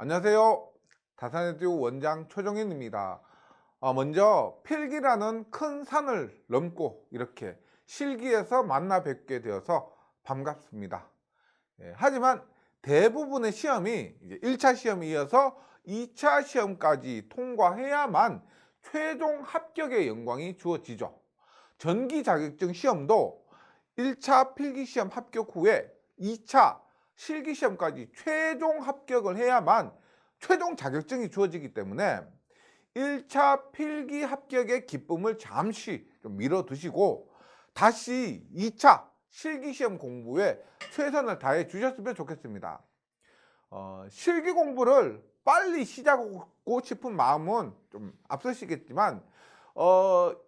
안녕하세요. 다산에듀 원장 최종인입니다. 먼저 필기라는 큰 산을 넘고 이렇게 실기에서 만나 뵙게 되어서 반갑습니다. 하지만 대부분의 시험이 이제 1차 시험에 이어서 2차 시험까지 통과해야만 최종 합격의 영광이 주어지죠. 전기 자격증 시험도 1차 필기시험 합격 후에 2차 실기시험까지 최종 합격을 해야만 최종 자격증이 주어지기 때문에 1차 필기 합격의 기쁨을 잠시 좀 미뤄두시고 다시 2차 실기시험 공부에 최선을 다해 주셨으면 좋겠습니다. 실기 공부를 빨리 시작하고 싶은 마음은 좀 앞서시겠지만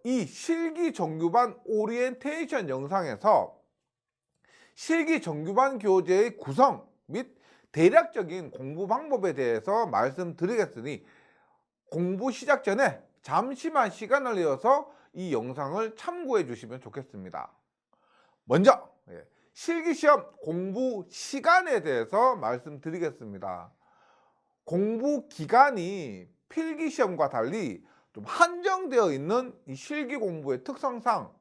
이 실기 정규반 오리엔테이션 영상에서 실기 정규반 교재의 구성 및 대략적인 공부 방법에 대해서 말씀드리겠으니 공부 시작 전에 잠시만 시간을 내어서 이 영상을 참고해 주시면 좋겠습니다. 먼저 실기시험 공부 시간에 대해서 말씀드리겠습니다. 공부 기간이 필기시험과 달리 좀 한정되어 있는 이 실기 공부의 특성상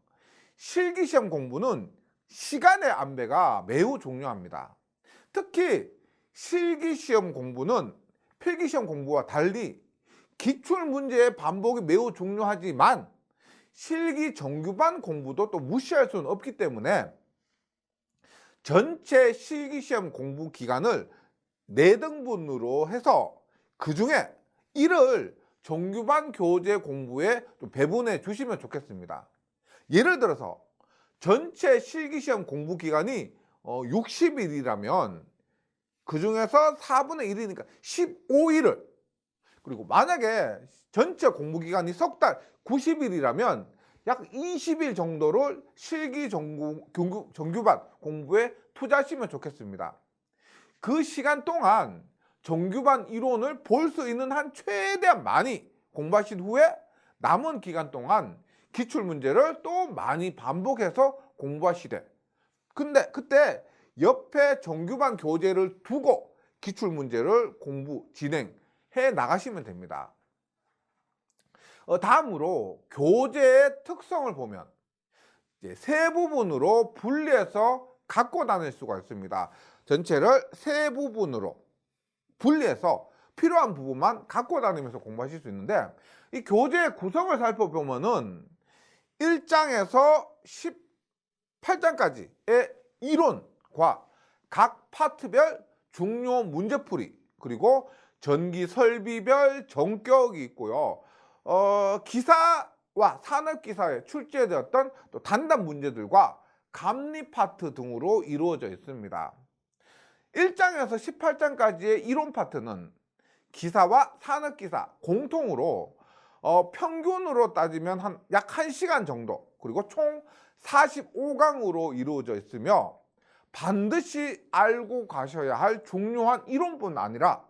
실기시험 공부는 시간의 안배가 매우 중요합니다. 특히 실기시험 공부는 필기시험 공부와 달리 기출문제의 반복이 매우 중요하지만 실기 정규반 공부도 또 무시할 수는 없기 때문에 전체 실기시험 공부 기간을 4등분으로 해서 그 중에 1을 정규반 교재 공부에 좀 배분해 주시면 좋겠습니다. 예를 들어서 전체 실기시험 공부 기간이 60일이라면 그 중에서 4분의 1이니까 15일을, 그리고 만약에 전체 공부 기간이 석 달 90일이라면 약 20일 정도를 실기 정규반 공부에 투자하시면 좋겠습니다. 그 시간 동안 정규반 이론을 볼 수 있는 한 최대한 많이 공부하신 후에 남은 기간 동안 기출문제를 또 많이 반복해서 공부하시되, 근데 그때 옆에 정규반 교재를 두고 기출문제를 공부 진행해 나가시면 됩니다. 다음으로 교재의 특성을 보면 이제 세 부분으로 분리해서 갖고 다닐 수가 있습니다. 전체를 세 부분으로 분리해서 필요한 부분만 갖고 다니면서 공부하실 수 있는데, 이 교재의 구성을 살펴보면은 1장에서 18장까지의 이론과 각 파트별 중요 문제풀이, 그리고 전기 설비별 전격이 있고요. 기사와 산업기사에 출제되었던 또 단답 문제들과 감리 파트 등으로 이루어져 있습니다. 1장에서 18장까지의 이론 파트는 기사와 산업기사 공통으로 평균으로 따지면 약 1시간 정도, 그리고 총 45강으로 이루어져 있으며 반드시 알고 가셔야 할 중요한 이론뿐 아니라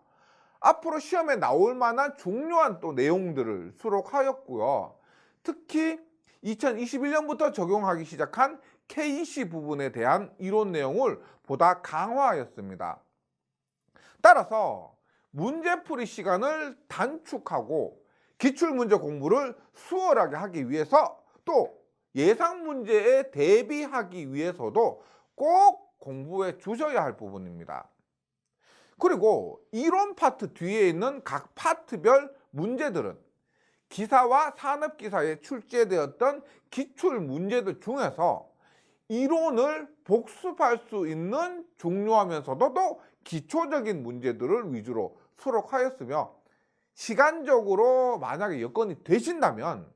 앞으로 시험에 나올 만한 중요한 또 내용들을 수록하였고요. 특히 2021년부터 적용하기 시작한 KEC 부분에 대한 이론 내용을 보다 강화하였습니다. 따라서 문제풀이 시간을 단축하고 기출문제 공부를 수월하게 하기 위해서, 또 예상 문제에 대비하기 위해서도 꼭 공부해 주셔야 할 부분입니다. 그리고 이론 파트 뒤에 있는 각 파트별 문제들은 기사와 산업기사에 출제되었던 기출 문제들 중에서 이론을 복습할 수 있는 중요하면서도 또 기초적인 문제들을 위주로 수록하였으며, 시간적으로 만약에 여건이 되신다면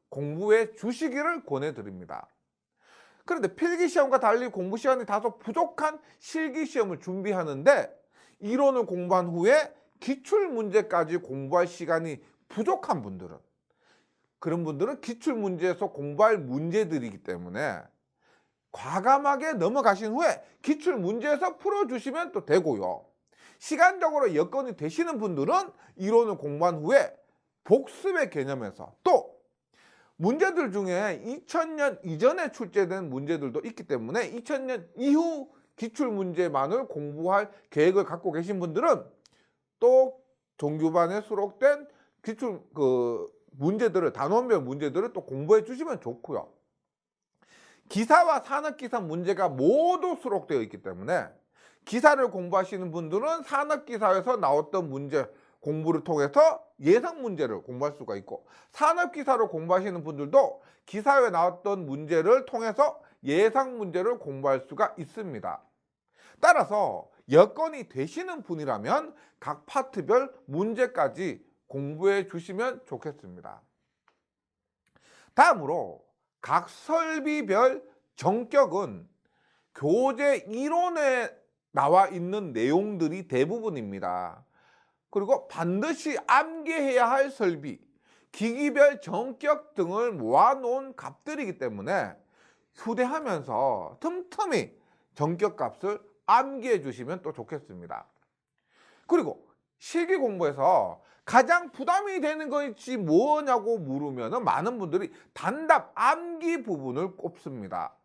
공부해 주시기를 권해드립니다. 그런데 필기시험과 달리 공부 시간이 다소 부족한 실기시험을 준비하는데 이론을 공부한 후에 기출문제까지 공부할 시간이 부족한 분들은, 그런 분들은 기출문제에서 공부할 문제들이기 때문에 과감하게 넘어가신 후에 기출문제에서 풀어주시면 또 되고요. 시간적으로 여건이 되시는 분들은 이론을 공부한 후에 복습의 개념에서, 또 문제들 중에 2000년 이전에 출제된 문제들도 있기 때문에 2000년 이후 기출문제만을 공부할 계획을 갖고 계신 분들은 또 정규반에 수록된 기출 문제들을 단원별 문제들을 또 공부해 주시면 좋고요. 기사와 산업기사 문제가 모두 수록되어 있기 때문에 기사를 공부하시는 분들은 산업기사에서 나왔던 문제 공부를 통해서 예상 문제를 공부할 수가 있고, 산업기사를 공부하시는 분들도 기사에 나왔던 문제를 통해서 예상 문제를 공부할 수가 있습니다. 따라서 여건이 되시는 분이라면 각 파트별 문제까지 공부해 주시면 좋겠습니다. 다음으로 각 설비별 전격은 교재 이론에 나와 있는 내용들이 대부분입니다. 그리고 반드시 암기해야 할 설비, 기기별 전격 등을 모아놓은 값들이기 때문에 휴대하면서 틈틈이 전격값을 암기해 주시면 또 좋겠습니다. 그리고 실기 공부에서 가장 부담이 되는 것이 뭐냐고 물으면 많은 분들이 단답 암기 부분을 꼽습니다.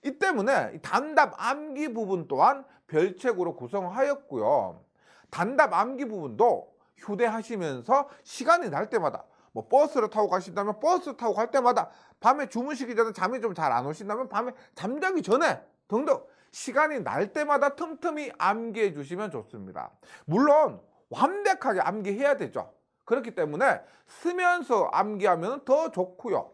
이 때문에 단답 암기 부분 또한 별책으로 구성하였고요. 단답 암기 부분도 휴대하시면서 시간이 날 때마다, 뭐 버스를 타고 가신다면 버스 타고 갈 때마다, 밤에 주무시기 전에 잠이 좀 잘 안 오신다면 밤에 잠자기 전에 등등 시간이 날 때마다 틈틈이 암기해 주시면 좋습니다. 물론 완벽하게 암기해야 되죠. 그렇기 때문에 쓰면서 암기하면 더 좋고요.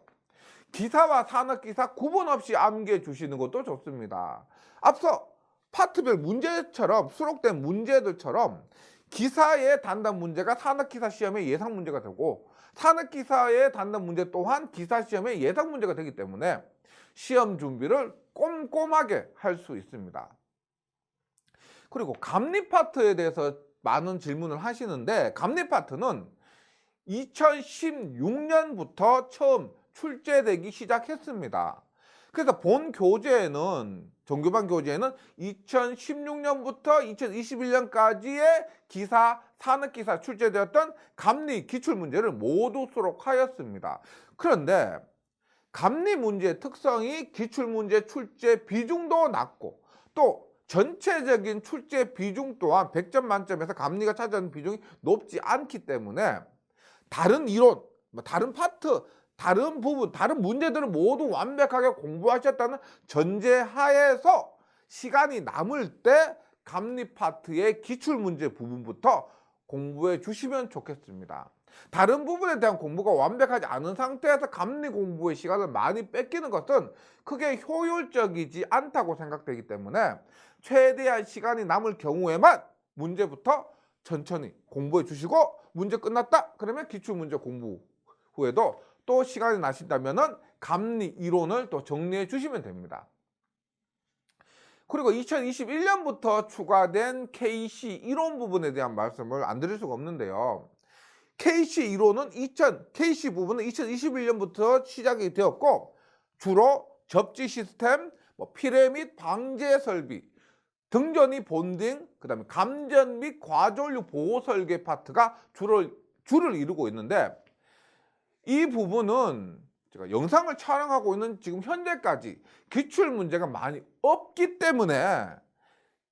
기사와 산업기사 구분 없이 암기해 주시는 것도 좋습니다. 앞서 파트별 문제처럼 수록된 문제들처럼 기사의 단답 문제가 산업기사 시험의 예상 문제가 되고, 산업기사의 단답 문제 또한 기사 시험의 예상 문제가 되기 때문에 시험 준비를 꼼꼼하게 할 수 있습니다. 그리고 감리 파트에 대해서 많은 질문을 하시는데, 감리 파트는 2016년부터 처음 출제되기 시작했습니다. 그래서 본 교재에는, 정규반 교재에는 2016년부터 2021년까지의 기사, 산업기사 출제되었던 감리 기출문제를 모두 수록하였습니다. 그런데 감리 문제의 특성이 기출문제 출제 비중도 낮고, 또 전체적인 출제 비중 또한 100점 만점에서 감리가 차지하는 비중이 높지 않기 때문에 다른 이론, 다른 파트, 다른 부분, 다른 문제들을 모두 완벽하게 공부하셨다는 전제하에서 시간이 남을 때 감리 파트의 기출문제 부분부터 공부해 주시면 좋겠습니다. 다른 부분에 대한 공부가 완벽하지 않은 상태에서 감리 공부의 시간을 많이 뺏기는 것은 크게 효율적이지 않다고 생각되기 때문에 최대한 시간이 남을 경우에만 문제부터 천천히 공부해 주시고, 문제 끝났다 그러면 기출문제 공부 후에도 또 시간이 나신다면 감리 이론을 또 정리해 주시면 됩니다. 그리고 2021년부터 추가된 KC 이론 부분에 대한 말씀을 안 드릴 수가 없는데요. KC 이론은 KC 부분은 2021년부터 시작이 되었고, 주로 접지 시스템, 피레밋 방제 설비, 등전이 본딩, 그다음에 감전 및 과전류 보호 설계 파트가 주를 이루고 있는데, 이 부분은 제가 영상을 촬영하고 있는 지금 현재까지 기출 문제가 많이 없기 때문에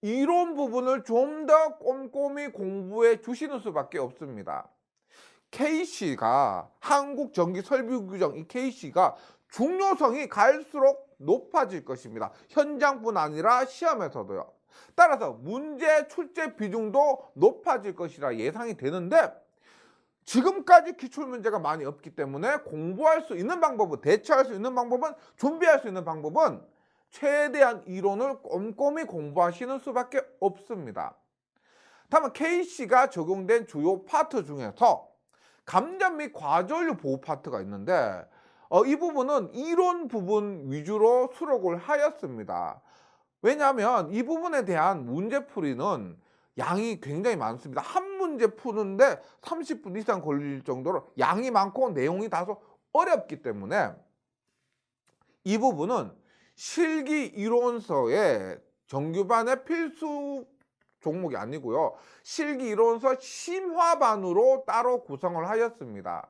이론 부분을 좀 더 꼼꼼히 공부해 주시는 수밖에 없습니다. KC가 한국전기설비규정, 이 KC가 중요성이 갈수록 높아질 것입니다. 현장뿐 아니라 시험에서도요. 따라서 문제 출제 비중도 높아질 것이라 예상이 되는데, 지금까지 기출문제가 많이 없기 때문에 공부할 수 있는 방법은, 대처할 수 있는 방법은, 준비할 수 있는 방법은 최대한 이론을 꼼꼼히 공부하시는 수밖에 없습니다. 다만 KC가 적용된 주요 파트 중에서 감전 및 과전류 보호 파트가 있는데, 이 부분은 이론 부분 위주로 수록을 하였습니다. 왜냐하면 이 부분에 대한 문제풀이는 양이 굉장히 많습니다. 한 문제 푸는데 30분 이상 걸릴 정도로 양이 많고 내용이 다소 어렵기 때문에 이 부분은 실기 이론서의 정규반의 필수 종목이 아니고요. 실기 이론서 심화반으로 따로 구성을 하였습니다.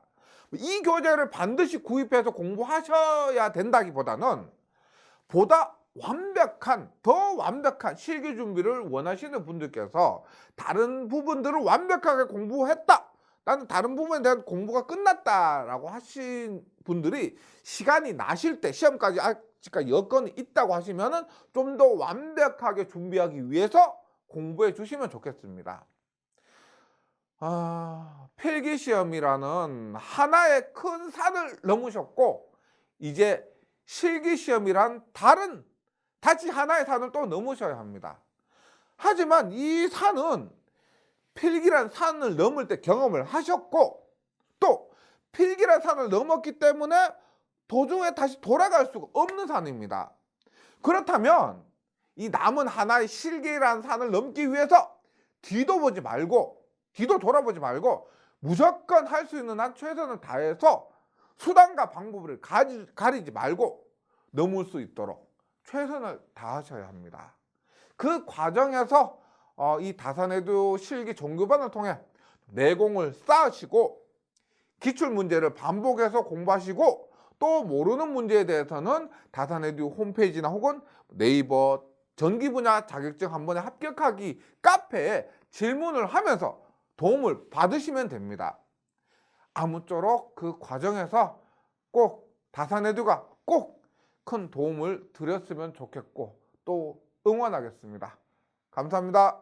이 교재를 반드시 구입해서 공부하셔야 된다기보다는 보다 더 완벽한 실기 준비를 원하시는 분들께서 다른 부분들을 완벽하게 공부했다, 나는 다른 부분에 대한 공부가 끝났다라고 하신 분들이 시간이 나실 때, 시험까지 아직까지 여건이 있다고 하시면은 좀 더 완벽하게 준비하기 위해서 공부해 주시면 좋겠습니다. 필기시험이라는 하나의 큰 산을 넘으셨고, 이제 실기시험이란 다시 하나의 산을 또 넘으셔야 합니다. 하지만 이 산은 필기란 산을 넘을 때 경험을 하셨고, 또 필기란 산을 넘었기 때문에 도중에 다시 돌아갈 수가 없는 산입니다. 그렇다면 이 남은 하나의 실기란 산을 넘기 위해서 뒤도 돌아보지 말고 무조건 할 수 있는 한 최선을 다해서 수단과 방법을 가리지 말고 넘을 수 있도록 최선을 다하셔야 합니다. 그 과정에서 이 다산에듀 실기 정규반을 통해 내공을 쌓으시고, 기출문제를 반복해서 공부하시고, 또 모르는 문제에 대해서는 다산에듀 홈페이지나 혹은 네이버 전기 분야 자격증 한 번에 합격하기 카페에 질문을 하면서 도움을 받으시면 됩니다. 아무쪼록 그 과정에서 꼭 다산에듀가 꼭 큰 도움을 드렸으면 좋겠고 또 응원하겠습니다. 감사합니다.